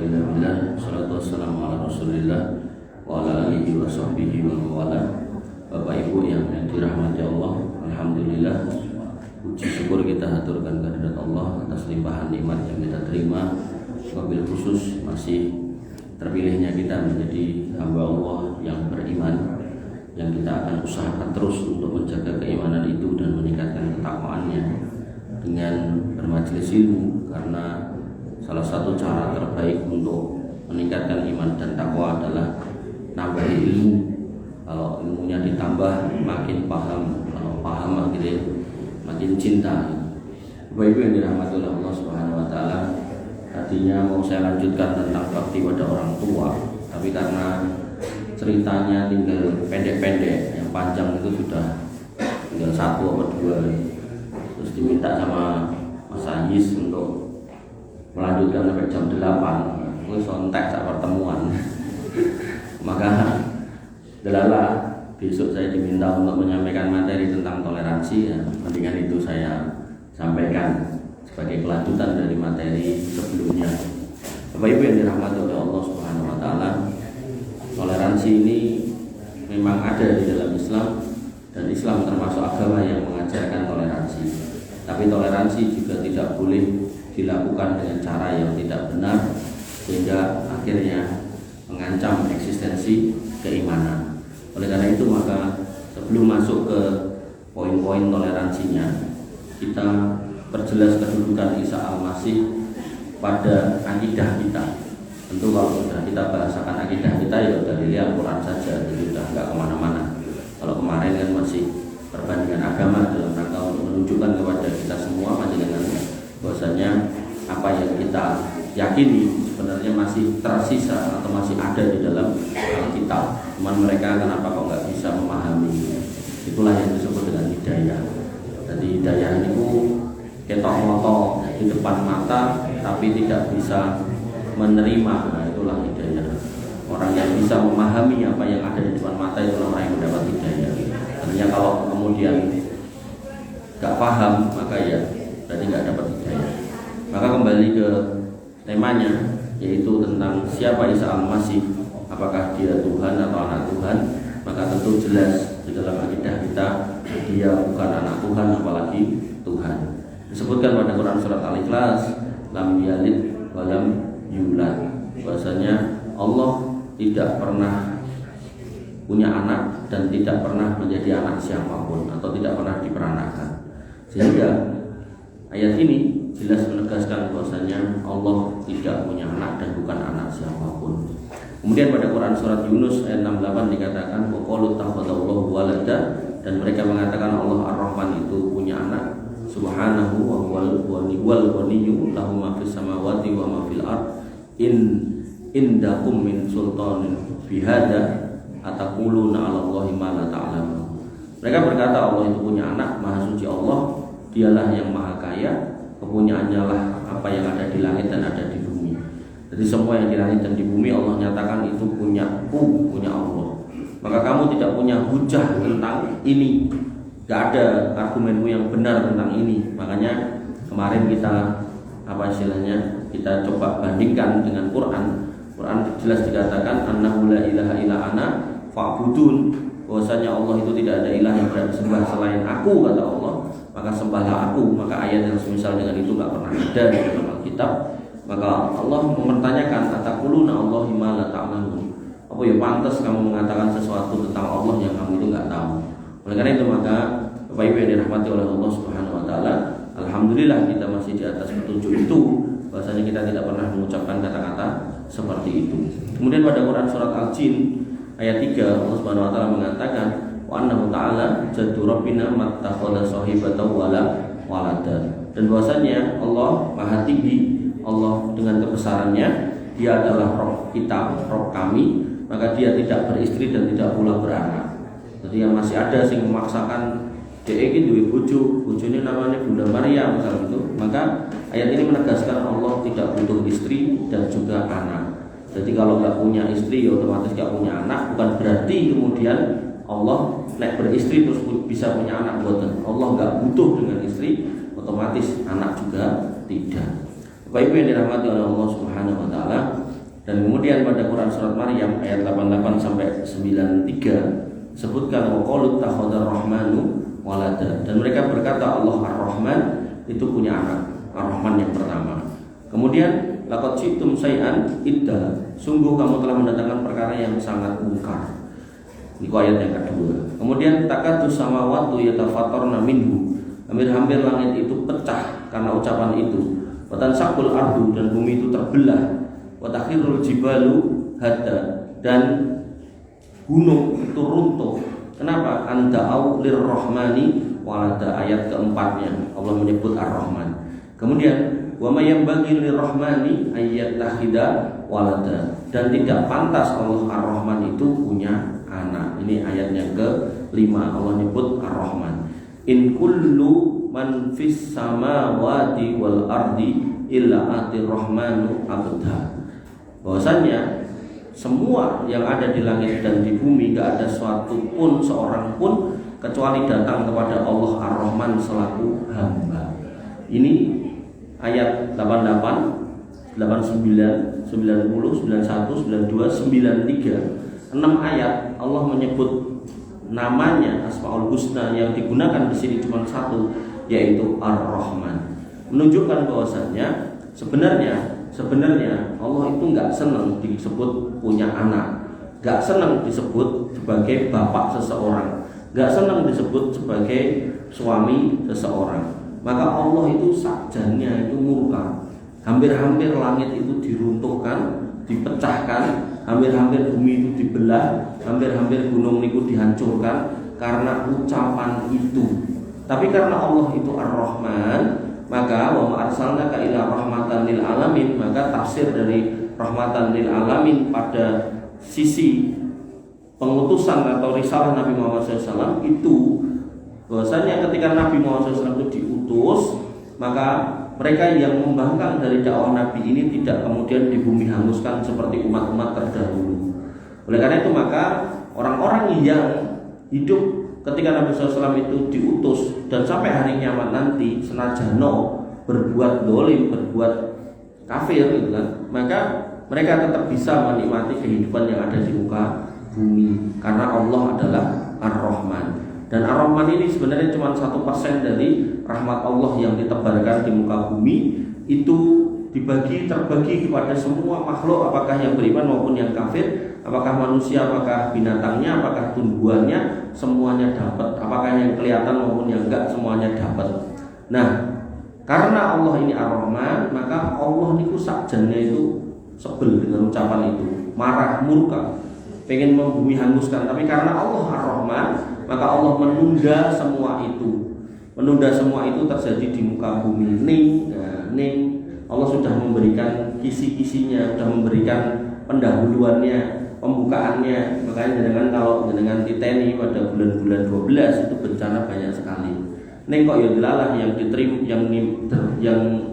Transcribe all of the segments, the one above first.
Alhamdulillah, salatu wassalamu ala rasulillah wa ala alihi wa sahbihi wa mawala. Bapak Ibu yang dirahmati Allah, Alhamdulillah, puji syukur kita haturkan kehadirat Allah atas limpahan nikmat yang kita terima. Wabil khusus masih terpilihnya kita menjadi hamba Allah yang beriman, yang kita akan usahakan terus untuk menjaga keimanan itu dan meningkatkan ketakwaannya dengan bermajelis ilmu, karena salah satu cara terbaik untuk meningkatkan iman dan takwa adalah nambah ilmu. Kalau ilmunya ditambah, makin paham. Kalau paham makin cinta. Bapak Ibu yang dirahmati oleh Allah Subhanahu wa taala, tadinya mau saya lanjutkan tentang bakti pada orang tua, tapi karena ceritanya tinggal pendek-pendek, yang panjang itu sudah tinggal 1 atau 2. Terus diminta sama Mas Ayis untuk melanjutkan sampai jam 8, itu sontek saat pertemuan. Maka delala besok saya diminta untuk menyampaikan materi tentang toleransi, ya, mendingan itu saya sampaikan sebagai kelanjutan dari materi sebelumnya. Bapak Ibu yang dirahmati oleh Allah Subhanahu wa taala, toleransi ini memang ada di dalam Islam, dan Islam termasuk agama yang mengajarkan toleransi. Tapi toleransi juga tidak boleh dilakukan dengan cara yang tidak benar, sehingga akhirnya mengancam eksistensi keimanan. Oleh karena itu, maka sebelum masuk ke poin-poin toleransinya, kita perjelas kedudukan Isa Al-Masih pada akidah kita. Tentu kalau sudah kita bahasakan akidah kita, ya dari Al-Quran saja, jadi sudah nggak kemana-mana. Kalau kemarin kan masih perbandingan agama dalam rangka untuk menunjukkan kepada kita semua panjenengan bahwasanya apa yang kita yakini sebenarnya masih tersisa atau masih ada di dalam Alkitab. Cuman mereka kenapa kok nggak bisa memahami? Itulah yang disebut dengan hidayah. Jadi hidayah itu ketok-motok di depan mata tapi tidak bisa menerima. Nah, itulah hidayah. Orang yang bisa memahami apa yang ada di depan mata itu orang yang mendapat hidayah. Artinya kalau kemudian nggak paham, maka ya berarti nggak dapat hidayah. Maka kembali ke temanya, yaitu tentang siapa Isa Al-Masih, apakah dia Tuhan atau anak Tuhan. Maka tentu jelas di dalam akidah kita, dia bukan anak Tuhan apalagi Tuhan. Disebutkan pada Quran surat Al-Ikhlas, lam yalid wa lam yulad, bahwasanya Allah tidak pernah punya anak dan tidak pernah menjadi anak siapapun atau tidak pernah diperanakan. Sehingga ayat ini jelas menegaskan bahwasanya Allah tidak punya anak dan bukan anak siapapun. Kemudian pada Quran surat Yunus ayat 68 dikatakan waqalu takhadallahu walada, dan mereka mengatakan Allah Ar-Rahman itu punya anak. Subhanahu wa huwal ghaniyyu lahu ma fis samawati wa ma fil ard indakum min sultanin bihada ataquluna 'ala Allahi ma la ta'lamun. Mereka berkata Allah itu punya anak. Maha suci Allah, dialah yang maha kaya, kepunyaannya lah apa yang ada di langit dan ada di bumi. Jadi semua yang di langit dan di bumi Allah nyatakan itu punya Allah. Maka kamu tidak punya hujah tentang ini, gak ada argumenmu yang benar tentang ini. Makanya kemarin kita kita coba bandingkan dengan Quran. Quran jelas dikatakan annahu la ilaha illa ana fa'budun, bahwasanya Allah itu tidak ada ilah yang berhak disembah selain aku, kata Allah, maka sembahlah aku. Maka ayat yang semisal dengan itu gak pernah ada di dalam Alkitab. Maka Allah mempertanyakan ataquluna Allahi ma la ta'lamun, apa ya pantas kamu mengatakan sesuatu tentang Allah yang kamu itu gak tahu. Oleh karena itu, maka Bapak Ibu yang dirahmati oleh Allah Subhanahu wa taala, alhamdulillah kita masih di atas petunjuk itu, bahwasanya kita tidak pernah mengucapkan kata-kata seperti itu. Kemudian pada Quran surat Al-Jin ayat 3 Allah Subhanahu wa taala mengatakan wa annahu ta'ala jaddu rabbina mattakhadha sahibatan wala walada, dan bahwasanya Allah Maha Tinggi, Allah dengan kebesarannya, dia adalah Rob kita, Rob kami, maka dia tidak beristri dan tidak pula beranak. Jadi yang masih ada sing memaksakan dia iki duwe bojone namanya Bunda Maria misal gitu, maka ayat ini menegaskan Allah tidak butuh istri dan juga anak. Jadi kalau nggak punya istri, ya otomatis nggak punya anak. Bukan berarti kemudian Allah nek beristri terus bisa punya anak. Bukan. Allah nggak butuh dengan istri, otomatis anak juga tidak. Bapak Ibu yang dirahmati oleh Allah Subhanahu wa taala, Dan kemudian pada Quran surat Maryam ayat 88 sampai 93 sebutkan waqalu takhadar rahmanu walada, dan mereka berkata Allah Ar-Rahman itu punya anak, Ar-Rahman yang pertama. Kemudian laqad ji'tum syai'an idda, sungguh kamu telah mendatangkan perkara yang sangat mungkar. Ini ayat yang kedua. Kemudian takadu samawati yatafattarna minhu, hampir-hampir langit itu pecah karena ucapan itu. Wa tansaqul ardu, dan bumi itu terbelah. Wa takhirul jibalu hadda, dan gunung itu runtuh. Kenapa? Anda'au lirrahmani walada, ayat keempatnya Allah menyebut Ar-Rahman. Kemudian wa may yanbaghi lirrahmani ayyattakhidha walada, dan tidak pantas Allah Ar-Rahman itu punya anak. Ini ayat yang ke-5 Allah nyebut Ar-Rahman. In kullu man fis samawati wal ardi illa atir rahmanu abda. Bahwasanya semua yang ada di langit dan di bumi, gak ada suatu pun seorang pun kecuali datang kepada Allah Ar-Rahman selaku hamba. Ini ayat 88, 89, 90, 91, 92, 93. 6 ayat Allah menyebut namanya Asmaul Husna, yang digunakan di sini cuma satu, yaitu Ar-Rahman. Menunjukkan bahwasanya sebenarnya Allah itu nggak senang disebut punya anak, nggak senang disebut sebagai bapak seseorang, nggak senang disebut sebagai suami seseorang. Maka Allah itu sakjanya itu murka. Hampir-hampir langit itu diruntuhkan, dipecahkan, hampir-hampir bumi itu dibelah, hampir-hampir gunung itu dihancurkan karena ucapan itu. Tapi karena Allah itu Ar-Rahman, maka wa ma arsalnaka ila rahmatan lil alamin, maka tafsir dari rahmatan lil alamin pada sisi pengutusan atau risalah Nabi Muhammad SAW itu bahwasanya ketika Nabi Muhammad SAW itu diutus, maka mereka yang membangkang dari dakwah Nabi ini tidak kemudian di bumi hanguskan seperti umat-umat terdahulu. Oleh karena itu maka orang-orang yang hidup ketika Nabi SAW itu diutus dan sampai hari kiamat nanti senajano berbuat dolim, berbuat kafir gitu kan, maka mereka tetap bisa menikmati kehidupan yang ada di muka bumi karena Allah adalah Ar-Rahman. Dan Ar-Rahman ini sebenarnya cuma 1% dari rahmat Allah yang ditebarkan di muka bumi, itu terbagi kepada semua makhluk, apakah yang beriman maupun yang kafir, apakah manusia, apakah binatangnya, apakah tumbuhannya, semuanya dapat. Apakah yang kelihatan maupun yang enggak, semuanya dapat. Nah, karena Allah ini Ar-Rahman, maka Allah niku sakjane itu sebel dengan ucapan itu, marah, murka, pengen membumi hanguskan. Tapi karena Allah Ar-Rahman, maka Allah menunda semua itu. Menunda semua itu terjadi di muka bumi. Ning Allah sudah memberikan kisi-kisinya, sudah memberikan pendahuluannya, pembukaannya. Makanya kalau dengan titeni pada bulan-bulan 12 itu bencana banyak sekali. Neng kok ya dilalah yang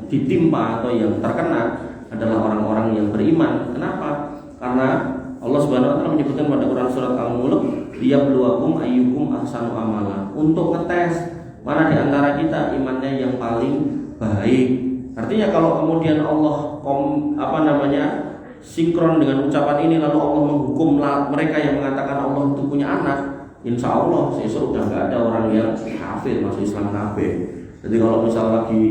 ditimpa atau yang terkena adalah orang-orang yang beriman. Kenapa? Karena Allah Subhanahu wa taala menyebutkan pada Quran surat Al-Mulk, liyabluwakum ayyukum ahsanu amala, untuk ngetes mana di antara kita imannya yang paling baik. Artinya kalau kemudian Allah sinkron dengan ucapan ini, lalu Allah menghukum mereka yang mengatakan Allah itu punya anak, insya Allah besok udah nggak ada orang yang kafir masuk Islam kafir. Jadi kalau misal lagi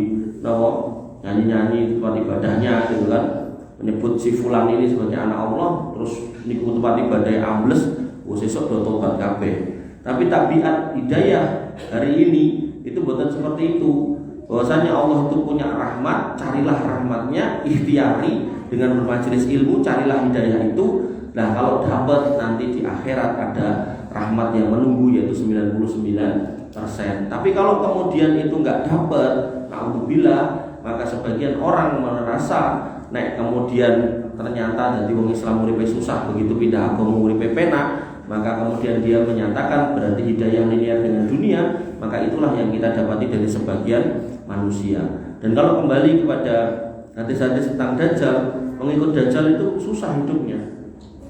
nyanyi-nyanyi tempat ibadahnya gitu kan, menyebut si fulan ini sebagai anak Allah, terus niku tempat ibadah ambles, besok do tobat kabeh. Tapi tabiat hidayah hari ini itu bukan seperti itu. Bahwasanya Allah itu punya rahmat, carilah rahmatnya, ikhtiari dengan bermajelis ilmu, carilah hidayah itu. Nah kalau dapat nanti di akhirat ada rahmat yang menunggu, yaitu 99%. Tapi kalau kemudian itu nggak dapat, alhamdulillah, maka sebagian orang merasa kemudian ternyata jadi wong Islam uripe susah, begitu pindah agama uripe penak, maka kemudian dia menyatakan berarti hidayah linear dengan dunia. Maka itulah yang kita dapati dari sebagian manusia. Dan kalau kembali kepada hadis-hadis tentang Dajjal, pengikut Dajjal itu susah hidupnya.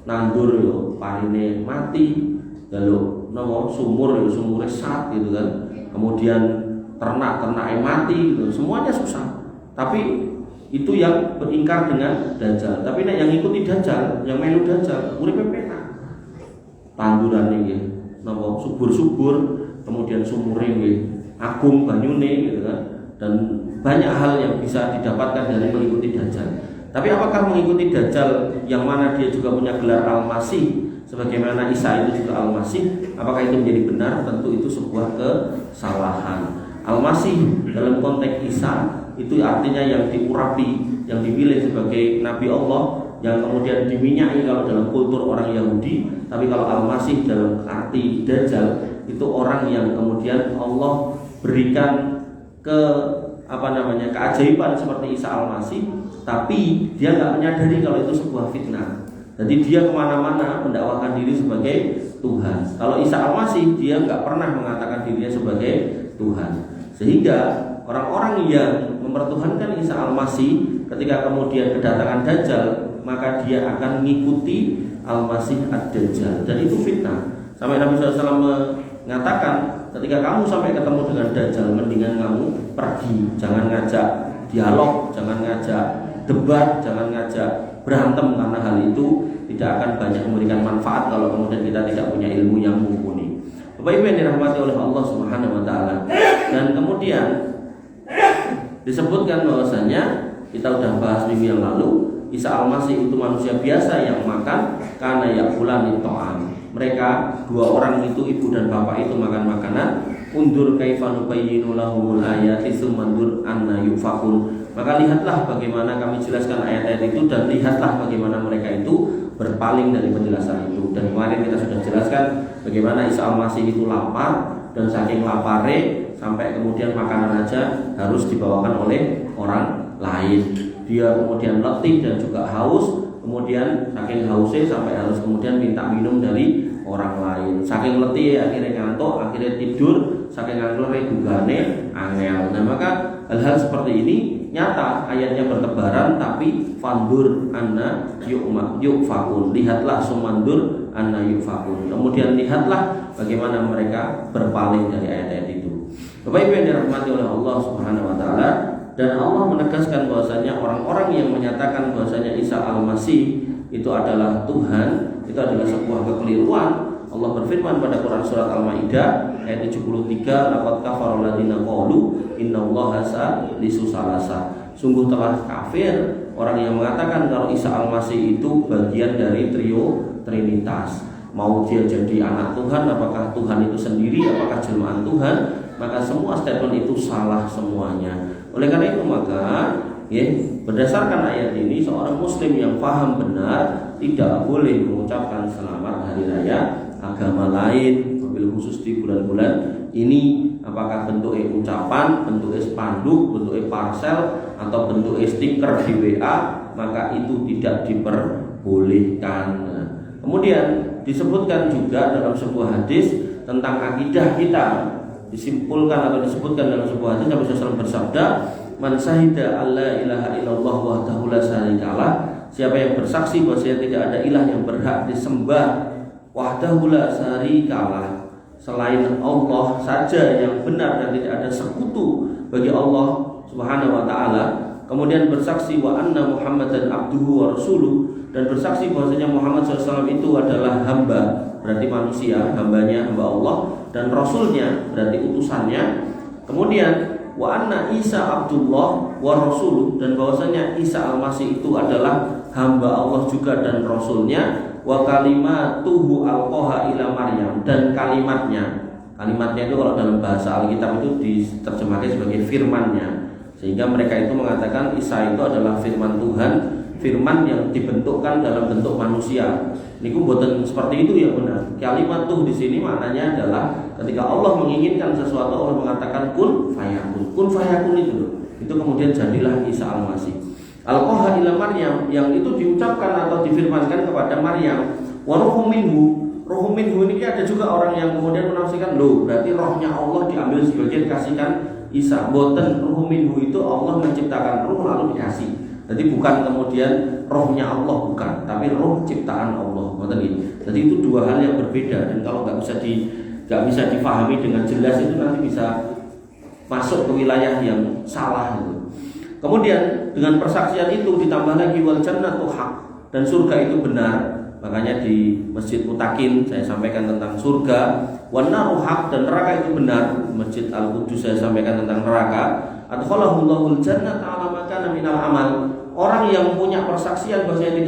Nandur yo parine mati, lalu sumur yo sumure sat gitu kan. Kemudian ternak mati gitu. Semuanya susah. Tapi Itu yang beringkar dengan Dajjal. Tapi nek yang ikuti Dajjal, yang melu Dajjal, uripe penak. Tanduran nggih, napa subur-subur, kemudian sumure nggih agung banyune gitu kan. Dan banyak hal yang bisa didapatkan dari mengikuti Dajjal. Tapi apakah mengikuti Dajjal yang mana dia juga punya gelar Al-Masih sebagaimana Isa itu juga Al-Masih, apakah itu menjadi benar? Tentu itu sebuah kesalahan. Al-Masih dalam konteks Isa itu artinya yang diurapi, yang dipilih sebagai Nabi Allah, yang kemudian diminyai kalau dalam kultur orang Yahudi. Tapi kalau Al-Masih dalam arti Dajjal itu orang yang kemudian Allah berikan keajaiban seperti Isa Al-Masih, tapi dia nggak menyadari kalau itu sebuah fitnah. Jadi dia kemana-mana mendakwakan diri sebagai Tuhan. Kalau Isa Al-Masih dia nggak pernah mengatakan dirinya sebagai Tuhan. Sehingga orang-orang yang mempertuhankan Isa Al-Masih ketika kemudian kedatangan Dajjal, maka dia akan mengikuti Al-Masih Ad-Dajjal. Dan itu fitnah. Sampai Nabi SAW mengatakan, ketika kamu sampai ketemu dengan Dajjal, mendingan kamu pergi. Jangan ngajak dialog, jangan ngajak debat, jangan ngajak berantem, karena hal itu tidak akan banyak memberikan manfaat kalau kemudian kita tidak punya ilmu yang mumpuni. Bapak Ibu yang dirahmati oleh Allah Subhanahu wa taala. Dan kemudian disebutkan bahwasanya kita sudah bahas minggu yang lalu, Isa Al-Masih itu manusia biasa yang makan karena yakulani ta'am. Mereka dua orang itu, ibu dan bapak itu makan makanan. Undur kaifa nubayyinu lahumul ayati tsumma andur anna yufakun. Maka lihatlah bagaimana kami jelaskan ayat-ayat itu, dan lihatlah bagaimana mereka itu berpaling dari penjelasan itu. Dan kemarin kita sudah jelaskan bagaimana Isa Al-Masih itu lapar, dan saking lapare sampai kemudian makanan aja harus dibawakan oleh orang lain. Dia kemudian letih dan juga haus, kemudian saking hausnya sampai harus kemudian minta minum dari orang lain. Saking letih akhirnya ngantuk, akhirnya tidur, saking ngantuknya dugane angel. Nah, maka hal-hal seperti ini nyata, ayatnya bertebaran, tapi fandur anna yufakun. Lihatlah sumandur anna yufakun. Kemudian lihatlah bagaimana mereka berpaling dari ayat-ayat itu. Bapak Ibu yang dirahmati oleh Allah Subhanahu wa taala, dan Allah menegaskan bahwasanya orang-orang yang menyatakan bahwasanya Isa Al-Masih itu adalah Tuhan, itu adalah sebuah kekeliruan. Allah berfirman pada Quran surat Al-Maidah ayat 73, laqad kafara alladziina qalu innallaha salisu salasa. Sungguh telah kafir orang yang mengatakan kalau Isa Al-Masih itu bagian dari trio Trinitas. Mau dia jadi anak Tuhan, apakah Tuhan itu sendiri, apakah jelmaan Tuhan, maka semua statement itu salah semuanya. Oleh karena itu maka berdasarkan ayat ini, seorang muslim yang paham benar tidak boleh mengucapkan selamat hari raya agama lain, wabil khusus di bulan-bulan ini. Apakah bentuknya ucapan, bentuknya spanduk, bentuknya parcel, atau bentuknya stiker di WA, maka itu tidak diperbolehkan. Kemudian disebutkan juga dalam sebuah hadis tentang akidah kita, disimpulkan atau disebutkan dalam sebuah hadis Nabi SAW bersabda, man syahida alla ilaha illallah wahdahu la syarikalah, siapa yang bersaksi bahwa tidak ada ilah yang berhak disembah, wahdahu la syarikalah, selain Allah saja yang benar dan tidak ada sekutu bagi Allah Subhanahu wa taala, kemudian bersaksi wa anna Muhammadan abduhu wa rasuluh, dan bersaksi bahwasanya Muhammad SAW itu adalah hamba, berarti manusia, hambanya, hamba Allah, dan rasulnya, berarti utusannya. Kemudian wa anna Isa Abdullah wa rasuluh, dan bahwasanya Isa Al-Masih itu adalah hamba Allah juga dan rasulnya. Wa kalimatuhu alqaha ila Maryam, dan kalimatnya itu kalau dalam bahasa Alkitab itu diterjemahkan sebagai firman-Nya, sehingga mereka itu mengatakan Isa itu adalah firman Tuhan, firman yang dibentukkan dalam bentuk manusia. Niku mboten seperti itu ya benar. Kalimat tuh di sini maknanya adalah ketika Allah menginginkan sesuatu, Allah mengatakan kun fayakun. Kun fayakun itu kemudian jadilah Isa Al-Masih. Al-Qaha ila Maryam, yang itu diucapkan atau difirmankan kepada Maryam. Wa ruhum minhu ini ada juga orang yang kemudian menafsirkan, loh berarti rohnya Allah diambil sebagian dikasihkan Isa. Boten, ruhum minhu itu Allah menciptakan ruh lalu dikasih. Jadi bukan kemudian rohnya Allah, bukan, tapi roh ciptaan Allah. Jadi itu dua hal yang berbeda, dan kalau nggak bisa difahami dengan jelas itu nanti bisa masuk ke wilayah yang salah itu. Kemudian dengan persaksian itu ditambah lagi wal jannatu haq, dan surga itu benar. Makanya di Masjid Mutakin saya sampaikan tentang surga, wan naru haq, dan neraka itu benar. Masjid Al-Qudus saya sampaikan tentang neraka. Adkhalahullahu al-jannata ala ma kana minal amal. Orang yang punya persaksian bahwasanya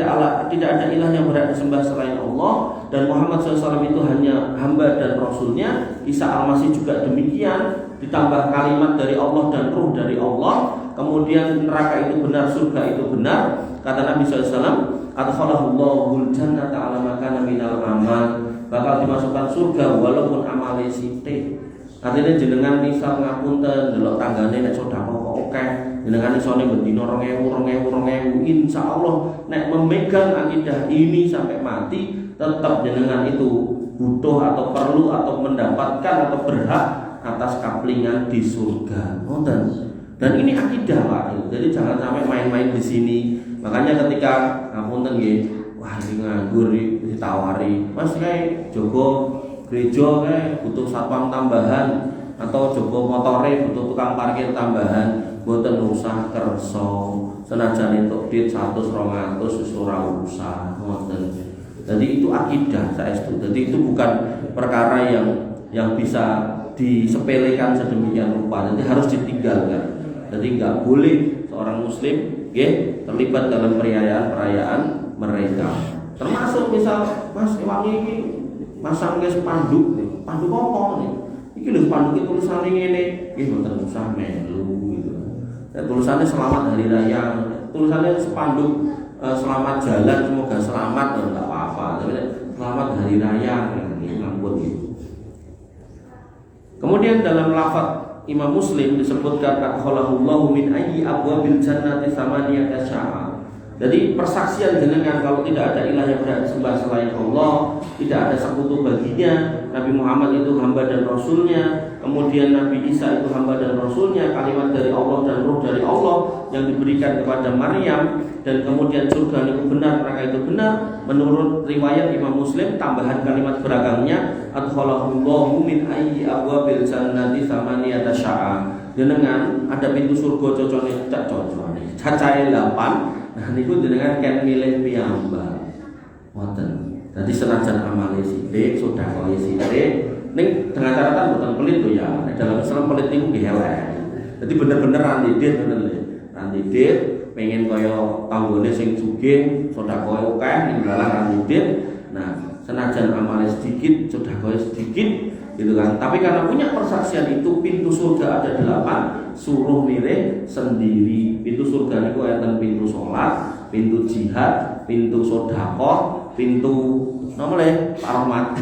tidak ada ilah yang berhak disembah selain Allah dan Muhammad SAW itu hanya hamba dan rasulnya. Isa Al-Masih juga demikian, ditambah kalimat dari Allah dan ruh dari Allah. Kemudian neraka itu benar, surga itu benar. Kata Nabi SAW, adkhalahullahu al-jannata ala ma kana minal amal, bakal dimasukkan surga walaupun amale sithik. Artinya jenengan misal ngapunten delok tanggane nek sedekah kok akeh, jenengan isone bendina 2000 insyaallah nek memegang akidah ini sampai mati tetap jenengan itu butuh atau perlu atau mendapatkan atau berhak atas kaplingan di surga. Ngoten. Dan ini akidah Pak. Jadi jangan sampai main-main di sini. Makanya ketika ngapunten nggih, wah ini nganggur ditawari, Mas kayak jogo gereja kayak butuh satpam tambahan atau jogo motore butuh tukang parkir tambahan, mboten usah kersa. Senajan entuk duit 100-200 wis ora usah, ngoten. Jadi itu akidah saestu. Jadi itu bukan perkara yang bisa disepelekan sedemikian rupa. Jadi harus ditinggalkan. Jadi nggak boleh seorang muslim terlibat dalam perayaan mereka. Termasuk misal Mas wangi ini masang spanduk nih, spanduk apa nih? Iki lho spanduk itu tulisannya ngene, nggih mboten usah melu gitu. Ya, tulisannya selamat hari raya, tulisannya spanduk selamat jalan, semoga selamat, enggak apa-apa. Tapi selamat hari raya ngampun gitu. Kemudian dalam lafaz Imam Muslim disebutkan adkhalahullahu min ayyi abwabil jannati samaniyata sya'a. Jadi persaksian jenengan kalau tidak ada ilah yang berhak disembah selain Allah, tidak ada sekutu baginya, Nabi Muhammad itu hamba dan rasulnya, kemudian Nabi Isa itu hamba dan rasulnya, kalimat dari Allah dan ruh dari Allah yang diberikan kepada Maryam, dan kemudian surga itu benar, neraka itu benar. Menurut riwayat Imam Muslim, tambahan kalimat belakangnya adkhalahullahu min ayyi abwabil jannati samaniyata sya'a. Jenengan ada pintu surga cocone cacahe 8. Nah niku jenengan kan milih piyambak. Wonten. Dadi senajan amale sithik, sedekah sithik, ning dengan catatan boten pelit to ya. Nek dalam Islam pelit niku nggih elek. Dadi bener-bener randidit ngoten lho. Randidit pengen kaya tanggane sing sugih, sedekah akeh ning dalah randidit. Nah, senajan amale sedikit, sedekah sedikit gitu kan. Tapi karena punya persaksian itu pintu surga ada 8, suruh milih sendiri. Pintu surga niku enten pintu salat, pintu jihad, pintu sedekah, pintu nomole rahmat.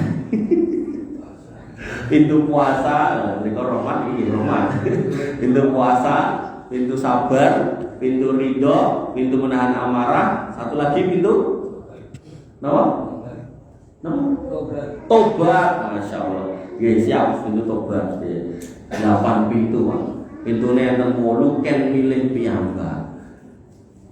Pintu puasa, niku rahmat iki rahmat. Pintu puasa, pintu sabar, pintu ridho, pintu menahan amarah, satu lagi pintu napa? Tobat, masya Allah. Ya siap pintu tobat. 8 pintu, pintune enten 8 ken milih piyambak.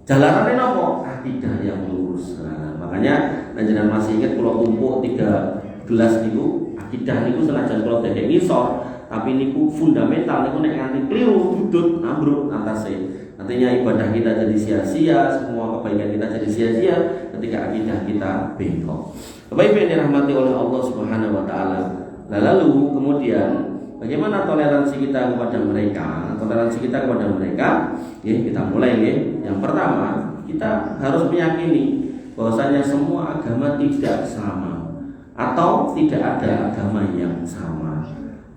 Jalanane napa? Akidah yang lurus. Nah, makanya jenengan masih ingat kula tumpuk 3 gelas niku, akidah niku senajan kula dedek ngisor, tapi niku fundamental niku nek nganti kliru dudut ambruk atase. Artinya ibadah kita jadi sia-sia, semua kebaikan kita jadi sia-sia ketika akidah kita bengkok. Bapak-Ibu yang dirahmati oleh Allah Subhanahu wa taala. Lalu kemudian bagaimana toleransi kita kepada mereka? Toleransi kita kepada mereka, kita mulai ya. Yang pertama, kita harus meyakini bahwasanya semua agama tidak sama atau tidak ada agama yang sama.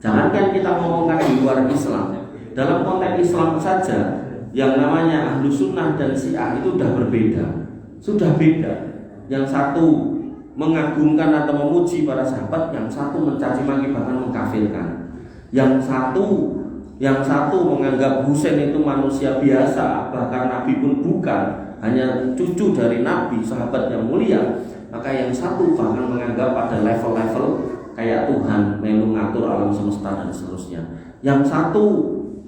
Jangankan kita ngomongkan di luar Islam, dalam konteks Islam saja yang namanya Ahlu Sunnah dan Syiah itu sudah berbeda, sudah beda. Yang satu mengagungkan atau memuji para sahabat, yang satu mencaci maki bahkan mengkafirkan. Yang satu menganggap Husain itu manusia biasa, bahkan Nabi pun bukan, hanya cucu dari Nabi, sahabat yang mulia. Maka yang satu bahkan menganggap pada level-level kayak Tuhan, melu ngatur alam semesta dan seterusnya. Yang satu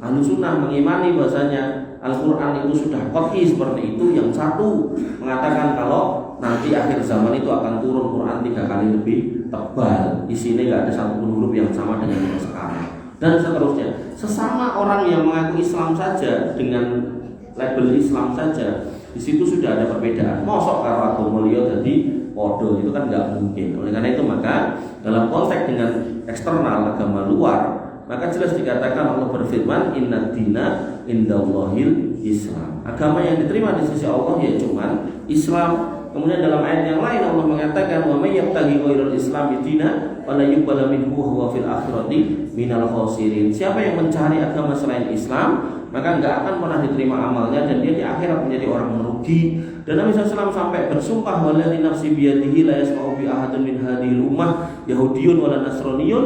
Ahlu Sunnah mengimani bahasanya Al-Quran itu sudah qat'i seperti itu. Yang satu mengatakan kalau nanti akhir zaman itu akan turun Quran 3 kali lebih tebal, isinya nggak ada satu huruf yang sama dengan yang sekarang, dan seterusnya. Sesama orang yang mengaku Islam saja dengan label Islam saja, di situ sudah ada perbedaan. Mosok karo agama liya dadi podo, itu kan nggak mungkin. Oleh karena itu maka dalam konteks dengan eksternal agama luar, maka jelas dikatakan Allah berfirman inna dina indallahil Islam. Agama yang diterima di sisi Allah ya cuman Islam. Kemudian dalam ayat yang lain Allah mengatakan wa may yabtaghi ghairal islami dina fala yuqbala minhu wa huwa fil akhirati minal khasirin. Siapa yang mencari agama selain Islam, maka enggak akan pernah diterima amalnya dan dia di akhirat menjadi orang merugi. Dan Nabi SAW sampai bersumpah waladzi nafsi biyadihi la yasma'u bi ahadin min hadhil ummah yahudiyyun wala nasraniyyun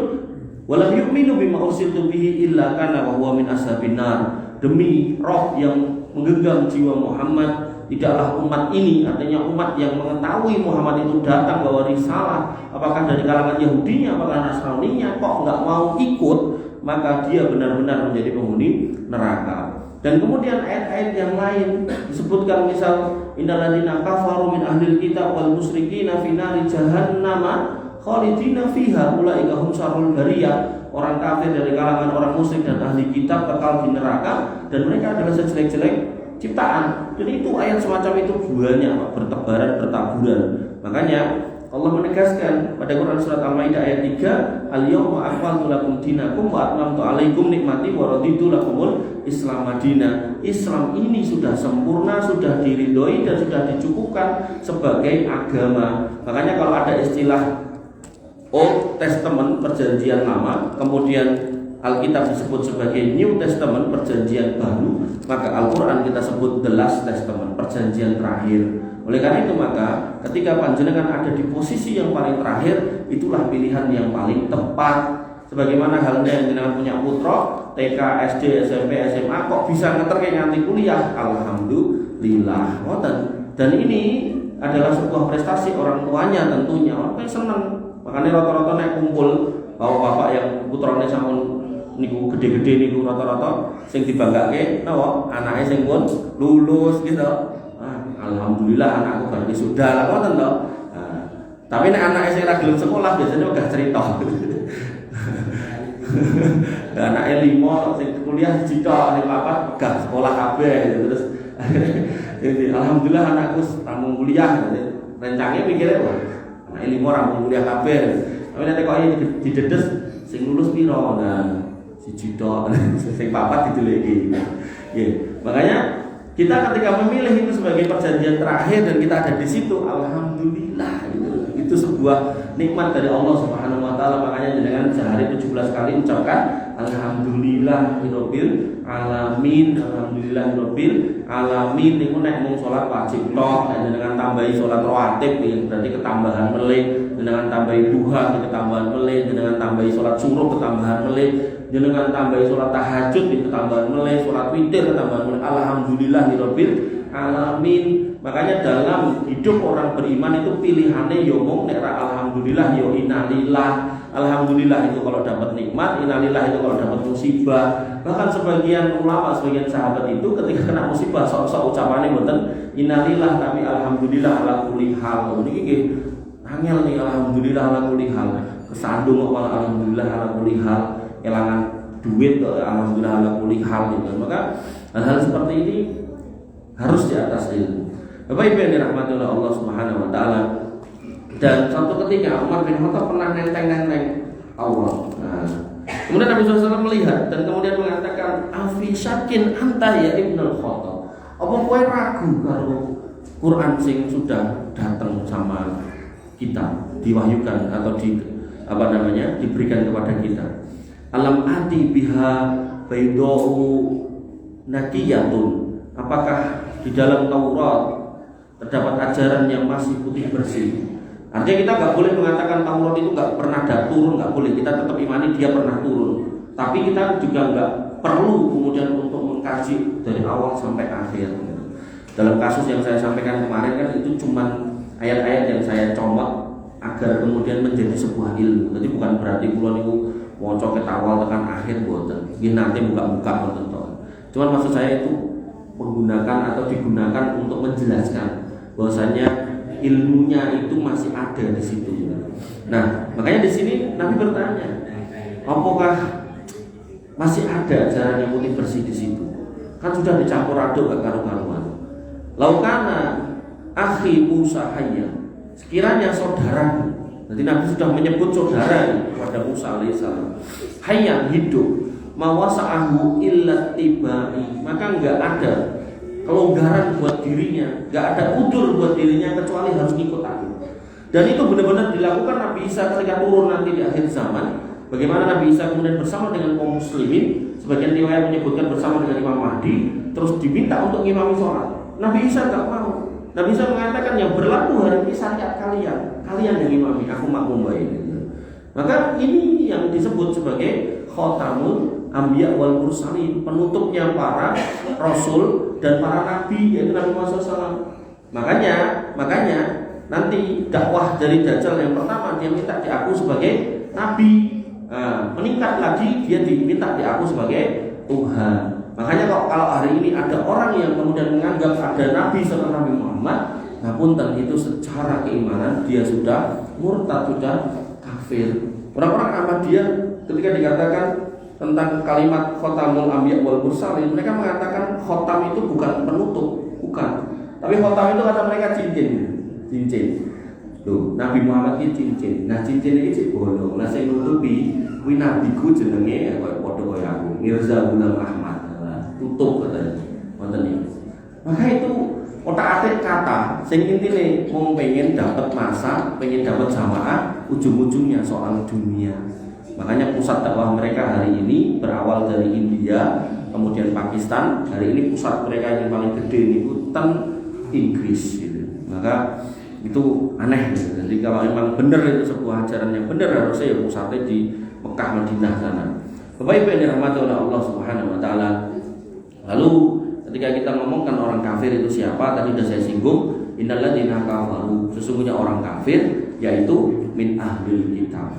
wala yu'minu bima ursiltu bihi illa kana wa huwa min ashabin nar. Demi roh yang menggenggam jiwa Muhammad, tidaklah umat ini, artinya umat yang mengetahui Muhammad itu datang bawa risalah, apakah dari kalangan Yahudinya, apakah Nasraninya, kok nggak mau ikut, maka dia benar-benar menjadi penghuni neraka. Dan kemudian ayat-ayat yang lain disebutkan, misal innalladzina kafaru min ahlil kitab wal musyrikina fi nari jahannama khalidina fiha ulaika hum syarrul bariyah. Orang kafir dari kalangan orang musyrik dan ahli kitab kekal di neraka dan mereka adalah sejelek-jelek ciptaan. Dan itu ayat semacam itu banyak bertebaran bertaburan. Makanya Allah menegaskan pada Quran surat Al-Maidah ayat 3, al-yawma akmaltu lakum dinakum wa atmamtu alaikum nikmati wa raditu lakumul Islam madina. Islam ini sudah sempurna, sudah diridhoi dan sudah dicukupkan sebagai agama. Makanya kalau ada istilah Old Testament perjanjian lama, kemudian Alkitab disebut sebagai New Testament perjanjian baru, maka Al-Quran kita sebut The Last Testament perjanjian terakhir. Oleh karena itu maka ketika panjenengan ada di posisi yang paling terakhir, itulah pilihan yang paling tepat. Sebagaimana halnya yang jenengan punya putra TK, SD, SMP, SMA kok bisa ngeterke nganti kuliah, alhamdulillah. Dan ini adalah sebuah prestasi orang tuanya tentunya. Orang tua senang. Makanya rata-rata naik kumpul bapak-bapak yang putrane sampun niku gede-gede niku rata-rata sing dibanggake napa anake sing pun lulus gitu. Alhamdulillah anakku bar wisuda lah ngoten to. Tapi nek anake sing ora gelem sekolah biasanya udah cerita. Anake 5 sing kuliah cita ning papat gak sekolah kabeh gitu. Terus alhamdulillah anakku rampung kuliah. Rencangnya mikirnya wah anak 5 rampung kuliah kabeh. Tapi nanti kok didedes sing lulus piro? Nah, siji tok, sing papat dideleki. Nggih. Makanya kita ketika memilih itu sebagai perjanjian terakhir dan kita ada di situ, alhamdulillah gitu. Itu sebuah nikmat dari Allah Subhanahu wa taala. Makanya dengan sehari 17 kali ucapkan alhamdulillahirabbil alamin, alhamdulillahirabbil alamin. Niku nek mung salat wajib tok, dengan tambahi salat rawatib berarti ketambahan melih, dengan tambahi duha ketambahan melih, dengan tambahi salat suruh ketambahan melih, dengan tambahi salat tahajud ketambahan melih, salat witir ketambahan melih. Alhamdulillahirabbil alamin. Makanya dalam hidup orang beriman itu pilihannya yo mung nek alhamdulillah yo innalillah. Alhamdulillah itu kalau dapat nikmat, innalillah itu kalau dapat musibah. Bahkan sebagian ulama, sebagian sahabat itu ketika kena musibah sok-sok ucapannya mboten innalillah tapi alhamdulillah ala kulli hal. Niki nggih angel nih alhamdulillah ala kulli hal. Kesandung kok malah alhamdulillah ala kulli hal. Kelangan duit kok alhamdulillah ala kulli hal gitu. Maka hal-hal seperti ini harus di atas ilmu. Bapak Ibu yang dirahmati oleh Allah Subhanahu wa taala. Dan suatu ketika Umar bin Khattab pernah nenteng-nenteng Allah. Kemudian Nabi SAW melihat dan kemudian mengatakan, "Afi syakin anta ya Ibnul Khattab." Apa kowe ragu karo Quran sing sudah datang sama kita, diwahyukan atau diberikan kepada kita. Alam ati biha baydau nakiyatun. Apakah di dalam Taurat terdapat ajaran yang masih putih bersih? Artinya kita nggak boleh mengatakan Taurat itu nggak pernah turun, nggak boleh. Kita tetap imani dia pernah turun. Tapi kita juga nggak perlu kemudian untuk mengkaji dari awal sampai akhir. Dalam kasus yang saya sampaikan kemarin kan itu cuma ayat-ayat yang saya comot agar kemudian menjadi sebuah ilmu. Jadi bukan berarti pulau itu wocok ke awal tekan akhir boten. Ini nanti buka-buka boten. Cuman maksud saya itu menggunakan atau digunakan untuk menjelaskan bahwasanya ilmunya itu masih ada di situ. Nah, makanya di sini Nabi bertanya, apakah masih ada ajaran yang putih bersih di situ? kan sudah dicampur aduk gak karu-karuan. Laukana akhi Musa hayya, sekiranya saudara, nanti Nabi sudah menyebut saudara kepada Musa alaihissalam, hayya hidup, mawasa'ahu illa tibai, maka enggak ada kelonggaran buat dirinya, enggak ada udur buat dirinya kecuali harus ngikut aku. Dan itu benar-benar dilakukan Nabi Isa ketika turun nanti di akhir zaman. Bagaimana Nabi Isa kemudian bersama dengan kaum muslimin, sebagian riwayat menyebutkan bersama dengan Imam Mahdi, terus diminta untuk ngimami sholat. Nabi Isa enggak mau. Nabi Isa mengatakan yang berlaku hari ini syariat kalian yang imami, aku makmum baik. Maka ini yang disebut sebagai khotamul anbiya wal mursalin, penutupnya para rasul dan para nabi, yaitu Nabi Muhammad SAW. Makanya nanti dakwah dari Dajjal yang pertama dia minta diaku sebagai nabi, meningkat lagi dia diminta diaku sebagai Tuhan. Makanya kalau hari ini ada orang yang kemudian menganggap ada nabi setelah Nabi Muhammad, nah punten itu secara keimanan dia sudah murtad, sudah kafir. Orang-orang Ahmadiyah ketika dikatakan tentang kalimat khotamul anbiya wal mursalin, mereka mengatakan khotam itu bukan penutup, bukan. Tapi khotam itu kata mereka cincin. Loh, Nabi Muhammad ini cincin. Nah, cincin ini cek bolong. Nah, saya nutupi kuwi nabiku jenenge koyo padha koyo aku, Mirza Ghulam Ahmad. Tutup katanya. Wonten iki. Maka itu otak-atik kata sing intine wong pengen dapat masa, pengen dapat jamaah, ujung-ujungnya soal dunia. Makanya pusat dakwah mereka hari ini berawal dari India, kemudian Pakistan. Hari ini pusat mereka yang paling gede itu Inggris gitu. Maka itu aneh gitu. Jadi kalau memang benar itu sebuah ajaran yang benar, harusnya ya pusatnya di Mekah Madinah sana. Bapak Ibu yang dirahmati oleh Allah Subhanahu wa taala. Lalu ketika kita ngomongkan orang kafir itu siapa, tadi sudah saya singgung, innalladzina kafaru, sesungguhnya orang kafir yaitu min ahli kitab.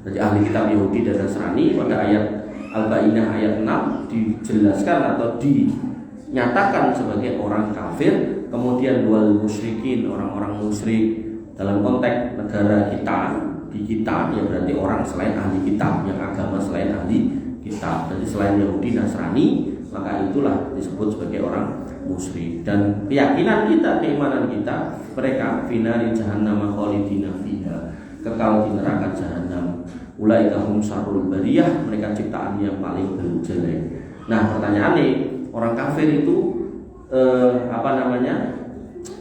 Jadi ahli kitab Yahudi dan Nasrani pada ayat Al-Baqarah ayat 6 dijelaskan atau dinyatakan sebagai orang kafir. Kemudian wal musyrikin, orang-orang musyrik dalam konteks negara kita, di kita ya berarti orang selain ahli kitab, yang agama selain ahli kitab. Jadi selain Yahudi Nasrani, maka itulah disebut sebagai orang musyrik. Dan keyakinan kita, keimanan kita, mereka finari jahannam khalidina fiha, kekal di neraka jahanam. Ulaika hum syarrul bariyah, mereka ciptaan yang paling jelek. Nah, pertanyaannya, orang kafir itu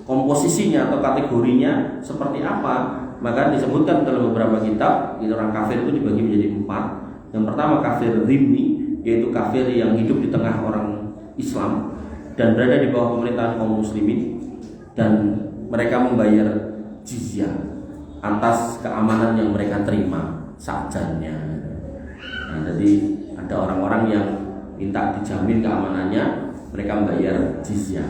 komposisinya atau kategorinya seperti apa? Maka disebutkan dalam beberapa kitab, orang kafir itu dibagi menjadi 4. Yang pertama kafir dhimmi, yaitu kafir yang hidup di tengah orang Islam dan berada di bawah pemerintahan kaum muslimin, dan mereka membayar jizyah atas keamanan yang mereka terima sajarnya. Nah, jadi ada orang-orang yang minta dijamin keamanannya, mereka membayar jizyah.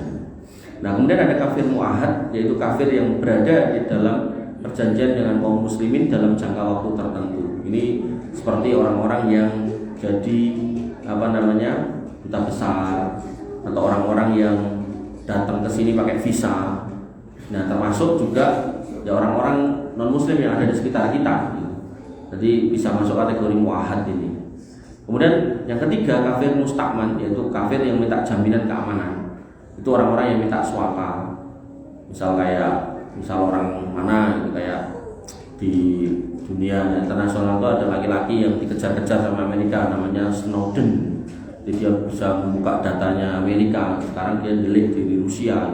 Nah, kemudian ada kafir muahad, yaitu kafir yang berada di dalam perjanjian dengan kaum muslimin dalam jangka waktu tertentu. Ini seperti orang-orang yang jadi duta besar atau orang-orang yang datang ke sini pakai visa. Nah, termasuk juga ya orang-orang non muslim yang ada di sekitar kita. Jadi bisa masuk kategori muahad ini. Kemudian yang ketiga kafir mustakman, yaitu kafir yang minta jaminan keamanan. Itu orang-orang yang minta suaka. Misal orang mana gitu, kayak di dunia internasional itu ada laki-laki yang dikejar-kejar sama Amerika, namanya Snowden. Jadi dia bisa membuka datanya Amerika. Sekarang dia delik di Rusia.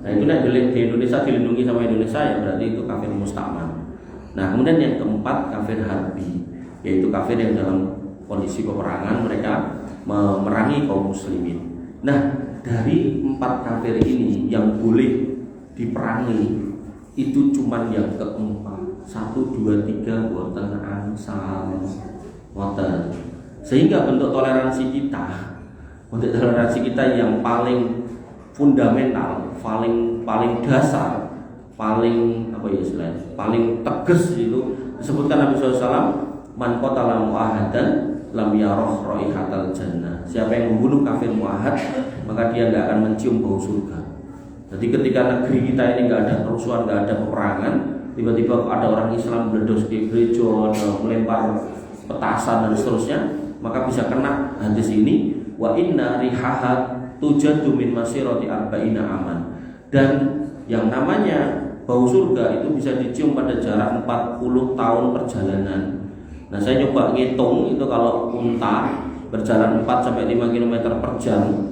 Nah, itu delik di Indonesia, dilindungi sama Indonesia, ya berarti itu kafir mustakman. Nah, kemudian yang keempat kafir harbi, yaitu kafir yang dalam kondisi peperangan mereka memerangi kaum muslimin. Nah, dari 4 kafir ini yang boleh diperangi itu cuman yang keempat, 1, 2, 3 boten angsal moten. Sehingga bentuk toleransi kita yang paling fundamental, paling dasar, paling paling tegas itu disebutkan Nabi SAW, man qatala mu'ahadan lam yarah raihatal jannah. Siapa yang membunuh kafir mu'ahad, maka dia tidak akan mencium bau surga. Jadi ketika negeri kita ini nggak ada kerusuhan, nggak ada peperangan, tiba-tiba ada orang Islam meledos di gereja, melempar petasan dan seterusnya, maka bisa kena hadis ini, wa inna rihaha tujadu min masirati arba'ina aman. Dan yang namanya bau surga itu bisa dicium pada jarak 40 tahun perjalanan. Nah, saya coba ngitung itu kalau unta berjalan 4 sampai 5 km per jam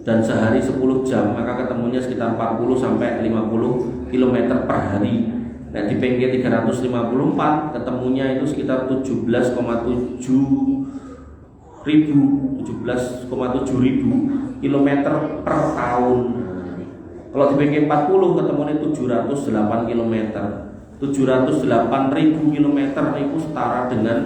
dan sehari 10 jam, maka ketemunya sekitar 40 sampai 50 km per hari. Nah, di PNG 354 ketemunya itu sekitar 17,7 ribu kilometer per tahun. Kalau di PNG 40 ketemunya 708 km. 708.000 km itu setara dengan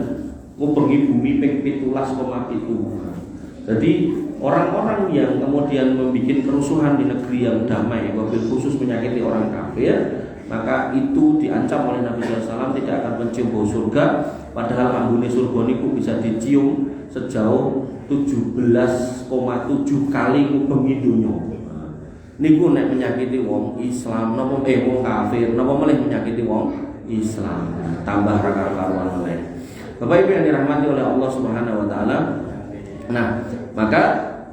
ngubengi bumi ping 17,7. Jadi orang-orang yang kemudian membuat kerusuhan di negeri yang damai, wabil khusus menyakiti orang kafir, maka itu diancam oleh Nabi SAW tidak akan mencium bau surga. Padahal ambune surga niku bisa dicium sejauh 17,7 kali ngubengi dunya. Niku nek menyakiti wong Islam napa wong kafir napa melih menyakiti wong Islam, tambah karuan meneh. Bapak Ibu yang dirahmati oleh Allah Subhanahu wa taala. Nah, maka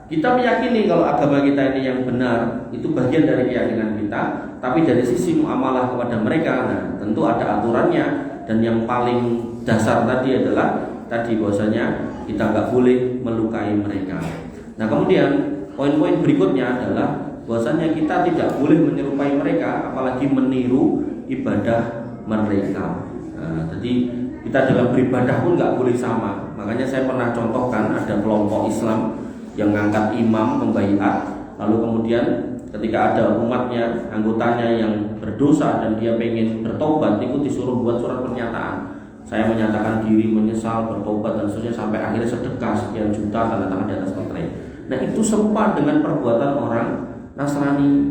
kita meyakini kalau agama kita ini yang benar, itu bagian dari keyakinan kita, tapi dari sisi muamalah kepada mereka, nah tentu ada aturannya. Dan yang paling dasar tadi adalah bahwasanya kita nggak boleh melukai mereka. Nah, kemudian poin-poin berikutnya adalah bahwasanya kita tidak boleh menyerupai mereka, apalagi meniru ibadah mereka. Nah, jadi kita dalam beribadah pun nggak boleh sama. Makanya saya pernah contohkan ada kelompok Islam yang ngangkat imam membaiat, lalu kemudian ketika ada umatnya, anggotanya yang berdosa dan dia pengen bertobat, itu disuruh buat surat pernyataan. Saya menyatakan diri menyesal, bertobat dan seterusnya, sampai akhirnya sedekah sekian juta tanda tangan di atas materai. Nah, itu serupa dengan perbuatan orang Nasrani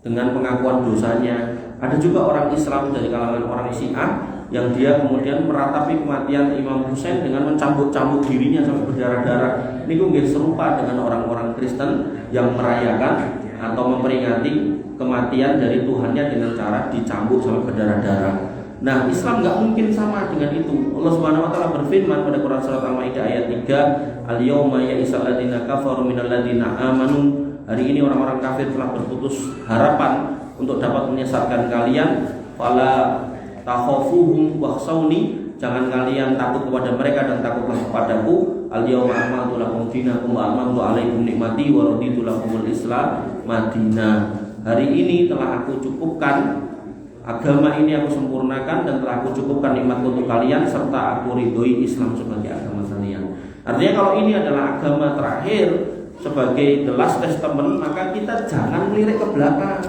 dengan pengakuan dosanya. Ada juga orang Islam dari kalangan orang Syiah yang dia kemudian meratapi kematian Imam Husain dengan mencambuk-cambuk dirinya sampai berdarah-darah. Ini nggih serupa dengan orang-orang Kristen yang merayakan atau memperingati kematian dari Tuhannya dengan cara dicambuk sampai berdarah-darah. Nah, Islam nggak mungkin sama dengan itu. Allah Subhanahu wa taala berfirman pada Quran surat Al-Maidah ayat 3, "Al-yauma ya'isal ladzina kafaru minal ladzina amanu." Hari ini orang-orang kafir telah berputus harapan untuk dapat menyesatkan kalian. Fala takhafuhum wakhshawni, jangan kalian takut kepada mereka dan takutlah kepadaku. Al-yauma akmaltu lakum dinakum wa atmamtu 'alaikum nikmati wa raditu lakumul Islam madinah. Hari ini telah aku cukupkan agama ini, aku sempurnakan dan telah aku cukupkan nikmatku untuk kalian serta aku ridhoi Islam sebagai agama kalian. Artinya kalau ini adalah agama terakhir sebagai the last testament, maka kita jangan melirik ke belakang.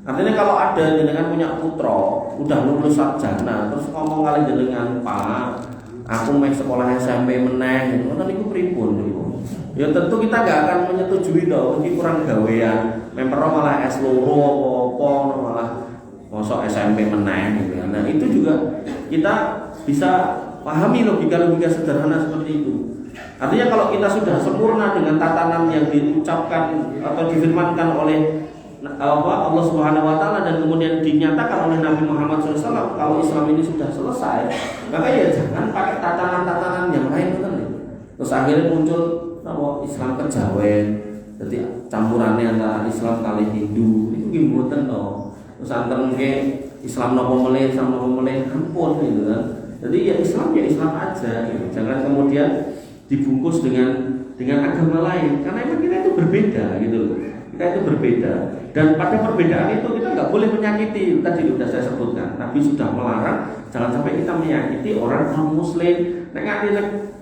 Artinya kalau ada jenengan punya putra udah lulus sarjana terus ngomong kali jenengan, "Pak, aku mau sekolah SMP meneh," ngoten niku pripun niku? Ya tentu kita gak akan menyetujui dong, ini kurang gawean. Memper malah S2 apa malah mosok SMP meneh gitu ya. Nah, itu juga kita bisa pahami logika-logika sederhana seperti itu. Artinya kalau kita sudah sempurna dengan tatanan yang diucapkan atau difirmankan oleh Allah Subhanahu wa taala dan kemudian dinyatakan oleh Nabi Muhammad SAW, kalau Islam ini sudah selesai, maka ya jangan pakai tatanan-tatanan yang lain kan. Terus akhirnya muncul Islam kejawen, jadi campurannya antara Islam kali Hindu, itu gimboten toh. Terus antar mungkin Islam nopo meleh sama nopo meleh ampun gitu kan. Jadi ya Islam aja gitu. Jangan kemudian dibungkus dengan agama lain, karena emang kita itu berbeda gitu loh. Kita itu berbeda, dan pada perbedaan itu kita nggak boleh menyakiti. Tadi sudah saya sebutkan, Nabi sudah melarang jangan sampai kita menyakiti orang non Muslim. Nek nganti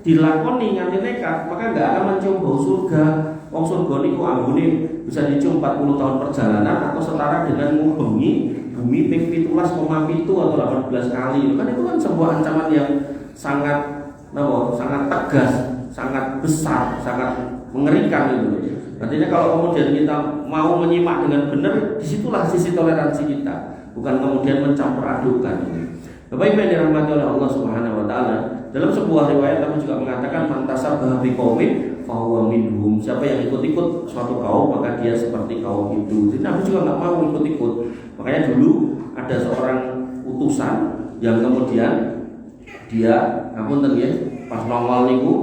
dilakoni nganti nekat, maka nggak akan mencium bau surga. Wong surga niku ambune bisa dicium 40 tahun perjalanan atau setara dengan ngubengi bumi ping 17,7 atau 18 kali. Kan itu kan sebuah ancaman yang sangat tegas, sangat besar, sangat mengerikan itu. Artinya kalau kemudian kita mau menyimak dengan benar, disitulah sisi toleransi kita, bukan kemudian mencampur adukan. Bapak Ibu yang dirahmati oleh Allah Subhanahu wa taala, dalam sebuah riwayat Nabi juga mengatakan mantasabbaha biqaumin fahuwa minhum. Siapa yang ikut-ikut suatu kaum maka dia seperti kaum itu. Jadi Nabi juga nggak mau ikut-ikut. Makanya dulu ada seorang utusan yang kemudian dia pas nongol niku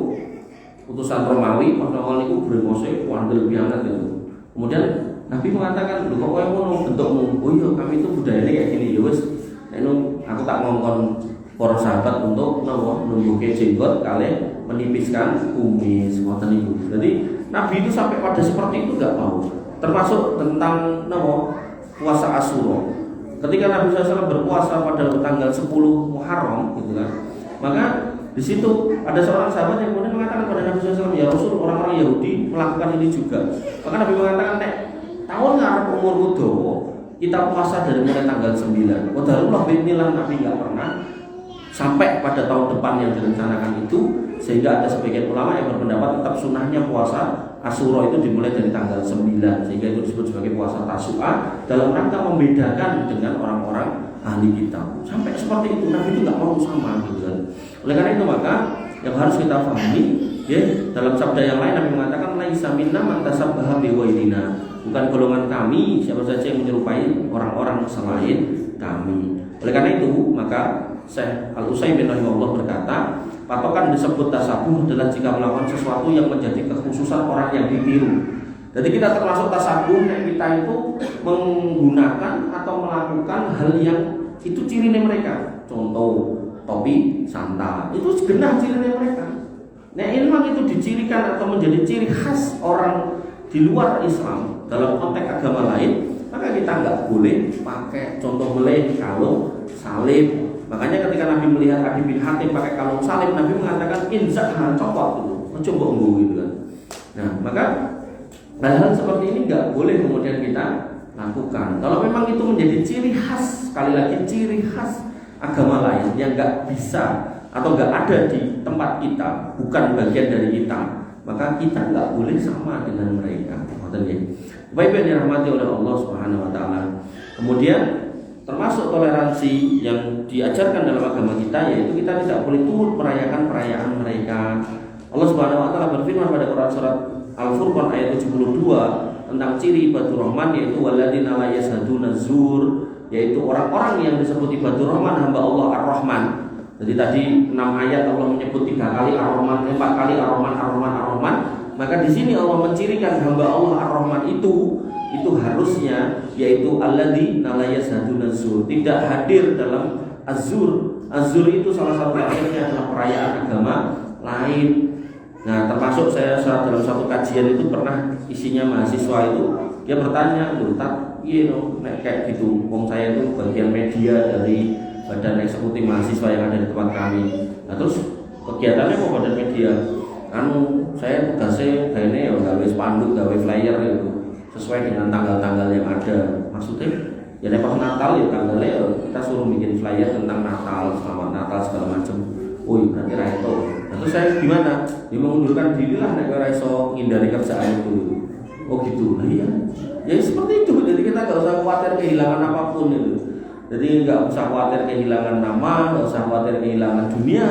utusan Romawi, pas Romawi itu bremose wandel banget itu. Kemudian Nabi mengatakan, "Lho kok kowe ngono bentukmu?" "Oh iya, kami itu budayanya kayak gini." Ya wis, aku tak ngongkon para sahabat untuk numbuhke jenggot kalian menipiskan kumis ngoten niku. Jadi Nabi itu sampai pada seperti itu enggak mau. Termasuk tentang puasa Asyura. Ketika Nabi SAW berpuasa pada tanggal 10 Muharram gitu kan. Maka di situ ada seorang sahabat yang kemudian mengatakan kepada Nabi SAW, "Ya Rasul, orang-orang Yahudi melakukan ini juga." Maka Nabi mengatakan, "Nek tahun ngarep umurku dawa, kita puasa dari mulai tanggal 9. Qadarullah bismillah." Nabi enggak pernah sampai pada tahun depan yang direncanakan itu, sehingga ada sebagian ulama yang berpendapat tetap sunnahnya puasa Asyura itu dimulai dari tanggal 9, sehingga itu disebut sebagai puasa Tasu'a dalam rangka membedakan dengan orang-orang ahli kitab. Sampai seperti itu, Nabi itu nggak mau sama gitu kan. Oleh karena itu maka yang harus kita pahami, ya, dalam sabda yang lain Nabi mengatakan laisa minna man tasabbaha biwailina, bukan golongan kami siapa saja yang menyerupai orang-orang selain kami. Oleh karena itu maka Syekh Al-Utsaimin rahimahullah berkata, patokan disebut tasabuh adalah jika melakukan sesuatu yang menjadi kekhususan orang yang ditiru. Jadi kita termasuk tasabuh yang kita itu menggunakan atau melakukan hal yang itu ciri mereka. Contoh topi santa, itu genah ciri mereka. Nah ini memang itu dicirikan atau menjadi ciri khas orang di luar Islam dalam konteks agama lain, maka kita nggak boleh pakai contoh meleh kalung salib. Makanya ketika Nabi melihat Adi bin Hatim pakai kalung salib, Nabi mengatakan inzakha, copot dulu, coba unggu gitu kan. Nah maka hal-hal seperti ini nggak boleh kemudian kita lakukan. Kalau memang itu menjadi ciri khas, sekali lagi ciri khas agama lain yang nggak bisa atau nggak ada di tempat kita, bukan bagian dari kita, maka kita nggak boleh sama dengan mereka. Baik yang dirahmati oleh Allah Subhanahu Wa Taala. Kemudian termasuk toleransi yang diajarkan dalam agama kita, yaitu kita tidak boleh turut merayakan perayaan mereka. Allah Subhanahu Wa Taala berfirman pada Quran surat Al-Furqan ayat 72 tentang ciri ibadur rahman, yaitu walladzina la yashhaduna zur, yaitu orang-orang yang disebut ibadur rahman, hamba Allah Ar-Rahman. Jadi tadi 6 ayat Allah menyebut 3 kali Ar-Rahman, 4 kali Ar-Rahman, Ar-Rahman, Ar-Rahman. Maka di sini Allah mencirikan hamba Allah Ar-Rahman itu harusnya yaitu alladzina la yashhaduna zur, tidak hadir dalam az-zur. Az-zur itu salah satu artinya adalah perayaan agama lain. Nah, termasuk saya dalam satu kajian itu pernah isinya mahasiswa itu dia bertanya, "Lho, Tat, piye no nek kayak gitu? Wong saya itu bagian media dari badan eksekutif mahasiswa yang ada di tempat kami." Nah, terus kegiatannya kok badan media? Saya tugasnya kayaknya ya gawe spanduk, gawe flyer itu sesuai dengan tanggal-tanggal yang ada. Maksudnya ya pas Natal ya tanggalnya ya kita suruh bikin flyer tentang Natal, selamat Natal segala macam. Oh iya berarti raito. Nah, terus saya gimana? Ya mengundurkan diri lah nek ora iso ngindari kerjaan itu. Oh gitu. Nah, iya. Ya seperti itu. Jadi kita nggak usah khawatir kehilangan apapun itu. Jadi nggak usah khawatir kehilangan nama, nggak usah khawatir kehilangan dunia.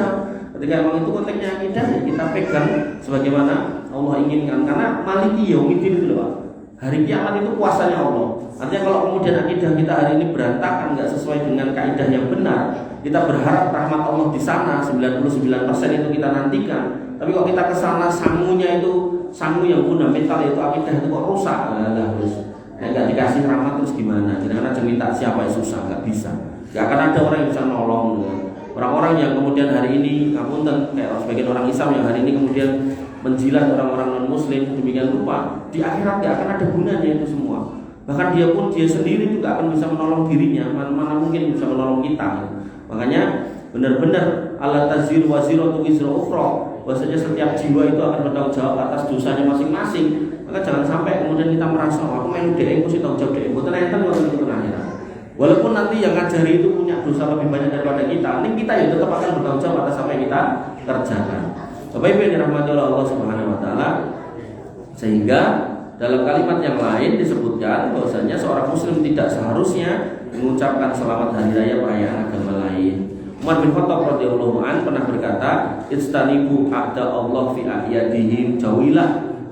Ketika memang itu konteksnya akidah, ya kita pegang sebagaimana Allah inginkan. Karena maliki yaumiddin itu loh Pak. Hari kiamat itu kuasanya Allah. Artinya kalau kemudian akidah kita hari ini berantakan, nggak sesuai dengan kaidah yang benar, kita berharap rahmat Allah di sana 99% itu kita nantikan. Tapi kalau kita ke sana sangunya itu sangu yang fundamental yaitu akidah itu kok rusak, nah, terus nggak dikasih rahmat terus gimana? Jangan aja minta siapa yang susah, nggak bisa. Nggak akan ada orang yang bisa nolong. Orang-orang yang kemudian hari ini ngapunten kayak sebagian orang Islam yang hari ini kemudian menjilat orang-orang non-muslim demikian rupa, di akhirat gak akan ada gunanya itu semua. Bahkan dia sendiri juga akan bisa menolong dirinya, mana mungkin bisa menolong kita. Makanya benar-benar ala tazir waziratu wizra ukhra, bahwasanya setiap jiwa itu akan bertanggung jawab atas dosanya masing-masing. Maka jangan sampai kemudian kita merasa aku main dhek mesti tanggung jawab dhek. Mboten enten ngoten niku akhirat. Walaupun nanti yang ngajari itu punya dosa lebih banyak daripada kita, ini kita yang tetap akan bertanggung jawab atas apa yang kita kerjakan. Bapak Ibu yang dirahmati oleh Allah Subhanahu Wa Taala, sehingga dalam kalimat yang lain disebutkan bahwasanya seorang muslim tidak seharusnya mengucapkan selamat hari raya perayaan agama lain. Umar bin Khattab radhiyallahu an pernah berkata, "Istanibu a'da Allah fi a'yadihim." Jauhilah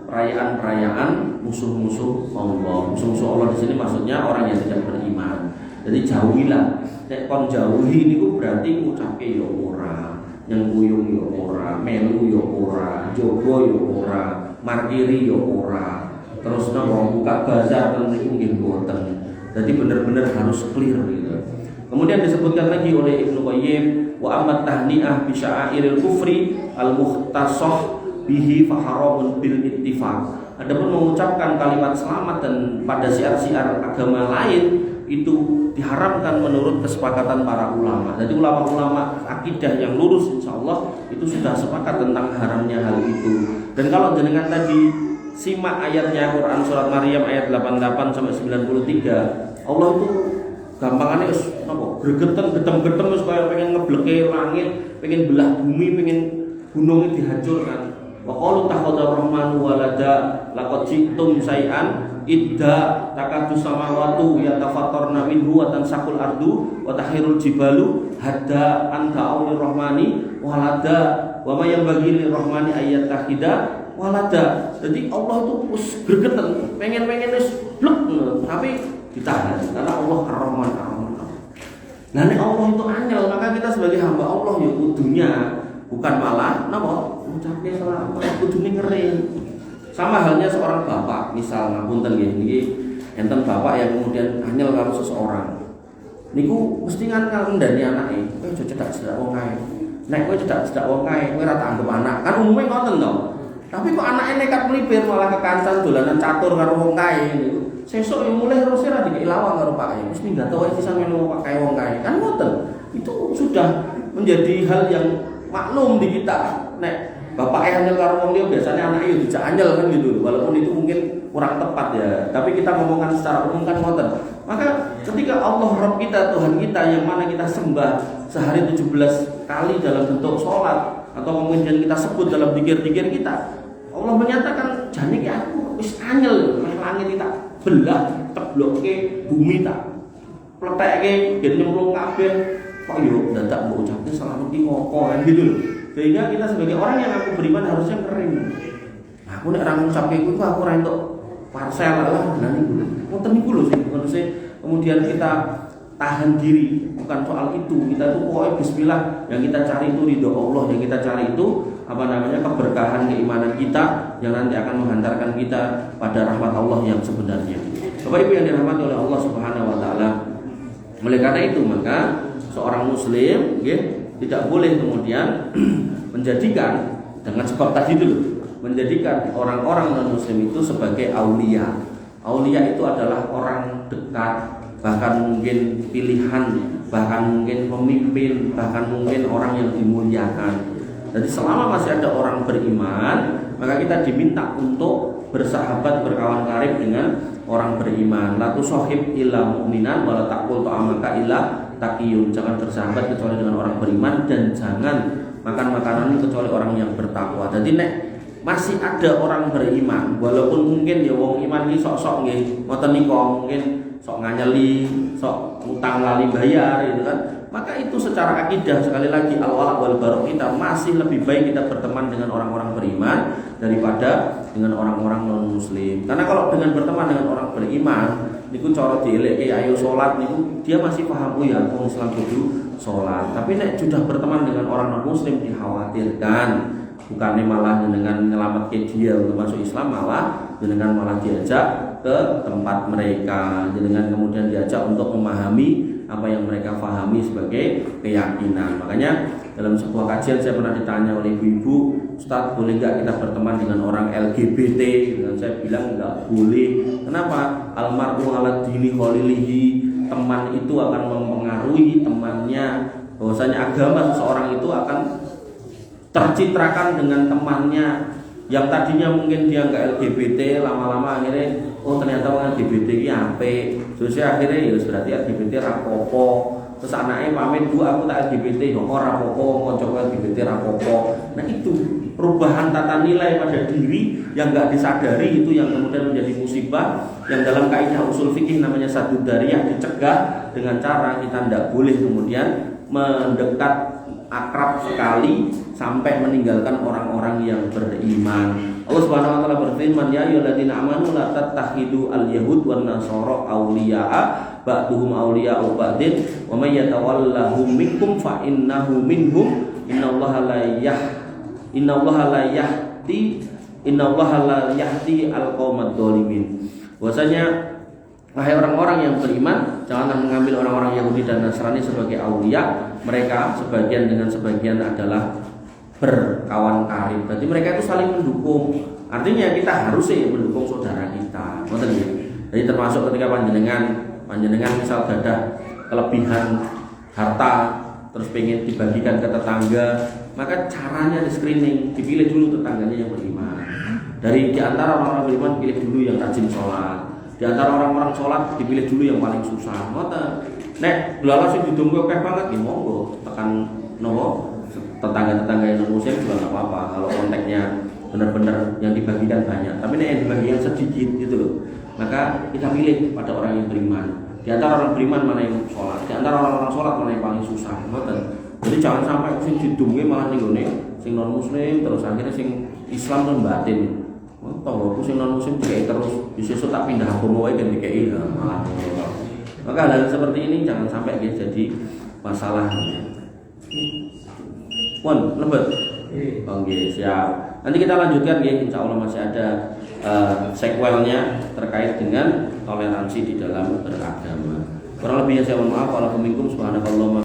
perayaan-perayaan musuh-musuh Allah. Musuh-musuh Allah di sini maksudnya orang yang tidak beriman. Jadi jauhilah. Nek kon jauhi niku berarti ngucapke ya ora. nyengkuyung ya ora, melu ya ora, jogo ya ora, markiri ya ora. Terus napa buka bazar ten niku nggih mboten. Jadi benar-benar harus clear gitu. Kemudian disebutkan lagi oleh Ibnu Qayyim, wa ammat tahni'ah bi sya'airil kufri al-mukhtasah bihi fa haramun bil ittifaq. Adapun mengucapkan kalimat selamat dan pada syiar-syiar agama lain itu diharamkan menurut kesepakatan para ulama. Jadi ulama-ulama akidah yang lurus insyaallah itu sudah sepakat tentang haramnya hal itu. Dan kalau jenengan tadi simak ayatnya Quran surat Maryam ayat 88 sampai 93, Allah itu gampangannya wis napa gregeten getem-getem wis kaya pengen ngebleke langit, pengen belah bumi, pengen gunungnya dihancurkan. Wa qalu takhadha rahmanu walada laqad ji'tum syai'an idda takadu samawatu yatafattarna minhu wa tansaqul ardu wa tahirul jibalu hadda anta aulir rahmani walada wa ma yanbaghi lir rahmani ayat takhida walada. Jadi Allah itu gregeten, pengen wis blek tapi ditahan karena Allah Ar-Rahman Ar-Rahman. Nah nek Allah itu anyel, maka kita sebagai hamba Allah ya kudunya bukan malah napa ucapnya selamat, kudune ngering. Sama halnya seorang bapak, misal ngapunten nggih niki enten bapak yang kemudian anyel karo seseorang. Niku mesti ngandani anake, kowe aja cedak-cedak wong kae. Nek kowe cedak-cedak wong kae, kowe ora tak anggap anak. Kan umumnya ngoten to. Tapi kok anaknya nekat melipir malah kekancan dolanan catur karo wong kae niku. Sesuk yo mulai terus ora dikek lawang karo Pak Kae. Mesti ndak tahu sisan melu Pak Kae wong kae. Kan ngoten. Itu sudah menjadi hal yang maklum di kita. Nek bapak anyel karo wong liya biasanya anaknya dijak anyel kan gitu. Walaupun itu mungkin kurang tepat ya. Tapi kita ngomongkan secara umum kan ngoten. Maka ketika Allah Rabb kita, Tuhan kita yang mana kita sembah sehari 17 kali dalam bentuk sholat atau kemudian kita sebut dalam zikir-zikir kita, Allah menyatakan jane ki aku wis anyel nang langit tak belah teblokke bumi tak pletekke ben nyemplung kabeh kok yo dadak mbok ucapke selamat ki ngopo kan gitu loh. Sehingga kita sebagai orang yang aku beriman harusnya kering. Aku nek ora ngucapke kuwi aku ora entuk parcel lah nah niku. Ngoten niku lho sing kemudian kita tahan diri, bukan soal itu. Kita tuh pokoknya bismillah, yang kita cari itu ridho Allah, yang kita cari itu keberkahan keimanan kita yang nanti akan menghantarkan kita pada rahmat Allah yang sebenarnya. Bapak Ibu yang dirahmati oleh Allah Subhanahu wa taala. Oleh karena itu maka seorang muslim tidak boleh kemudian menjadikan dengan sebab tadi dulu menjadikan orang-orang non muslim itu sebagai aulia. Aulia itu adalah orang dekat, bahkan mungkin pilihan, bahkan mungkin pemimpin, bahkan mungkin orang yang dimuliakan. Jadi selama masih ada orang beriman, maka kita diminta untuk bersahabat, berkawan karib dengan orang beriman. La tusahib illa mu'minan wa la taqul ta'amaka illa taqiyun. Jangan bersahabat kecuali dengan orang beriman dan jangan makan makanan kecuali orang yang bertakwa. Jadi nek masih ada orang beriman, walaupun mungkin ya wong iman iki sok-sok nggih, ngoten nika mungkin sok nganyeli, sok utang lali bayar gitu kan. Maka itu secara akidah sekali lagi al-wala wal barok kita masih lebih baik kita berteman dengan orang-orang beriman daripada dengan orang-orang non muslim. Karena kalau dengan berteman dengan orang beriman niku cara dieleke ayo salat niku dia masih paham ya wong Islam kudu salat. Tapi nek sudah berteman dengan orang non muslim dikhawatirkan bukannya malah dengan nyelamatkan dia untuk masuk Islam, malah diajak ke tempat mereka, dengan kemudian diajak untuk memahami apa yang mereka pahami sebagai keyakinan. Makanya dalam sebuah kajian saya pernah ditanya oleh ibu-ibu, Ustaz boleh nggak kita berteman dengan orang LGBT? Dan saya bilang nggak boleh. Kenapa? Almar'u ala dini khalilihi. Teman itu akan mempengaruhi temannya. Bahwasanya agama seseorang itu akan tercitrakan dengan temannya yang tadinya mungkin dia nggak LGBT, lama-lama akhirnya oh ternyata orang LGBT ini apik. Terus akhirnya ya berarti LGBT rapopo. Terus anaknya pamit dua aku tak LGBT, yo ora rapopo, kanca LGBT rapopo. Nah itu perubahan tata nilai pada diri yang nggak disadari itu yang kemudian menjadi musibah yang dalam kaidah usul fikih namanya sadud dariyah, dicegah dengan cara kita tidak boleh kemudian mendekat akrab sekali sampai meninggalkan orang-orang yang beriman. Allah Subhanahu wa taala berfirman, ya ayyuhalladzina amanu la tattakhidu al-yahud wan nasara awliya'a ba'duhum awliya'u ba'din wa may yatawallahum minkum fa innahu minhum innallaha la yahdi al-qaumad dzalimin. Bahwasanya wahai orang-orang yang beriman, janganlah mengambil orang-orang Yahudi dan Nasrani sebagai aulia. Mereka sebagian dengan sebagian adalah berkawan karib. Berarti mereka itu saling mendukung. Artinya kita harus mendukung saudara kita. Jadi termasuk ketika panjenengan misal gadah kelebihan harta terus pengen dibagikan ke tetangga, maka caranya di screening, dipilih dulu tetangganya yang beriman. Di antara orang-orang beriman pilih dulu yang rajin sholat. Di antara orang-orang sholat dipilih dulu yang paling susah. Nek delala sing didongko akeh banget ya monggo tekan nopo tetangga-tetangga yang muslim juga nggak apa-apa kalau konteksnya benar-benar yang dibagikan banyak. Tapi nek yang dibagikan sedikit gitu loh, maka kita pilih pada orang yang beriman. Di antara orang beriman mana yang sholat, di antara orang-orang sholat mana yang paling susah. Jadi jangan sampai sing didungi malah ninggone sing non muslim terus akhirnya sing Islam dan batin. Tahu aku sing non muslim dikai terus, besok tak pindah agama wae ben dikai malah. Maka hal seperti ini jangan sampai jadi masalah. Pun lembut. Oke, siap. Nanti kita lanjutkan ya, insya Allah masih ada sequelnya terkait dengan toleransi di dalam beragama. Kurang lebihnya saya mohon maaf. Waalaikumsalam. Subhanallah.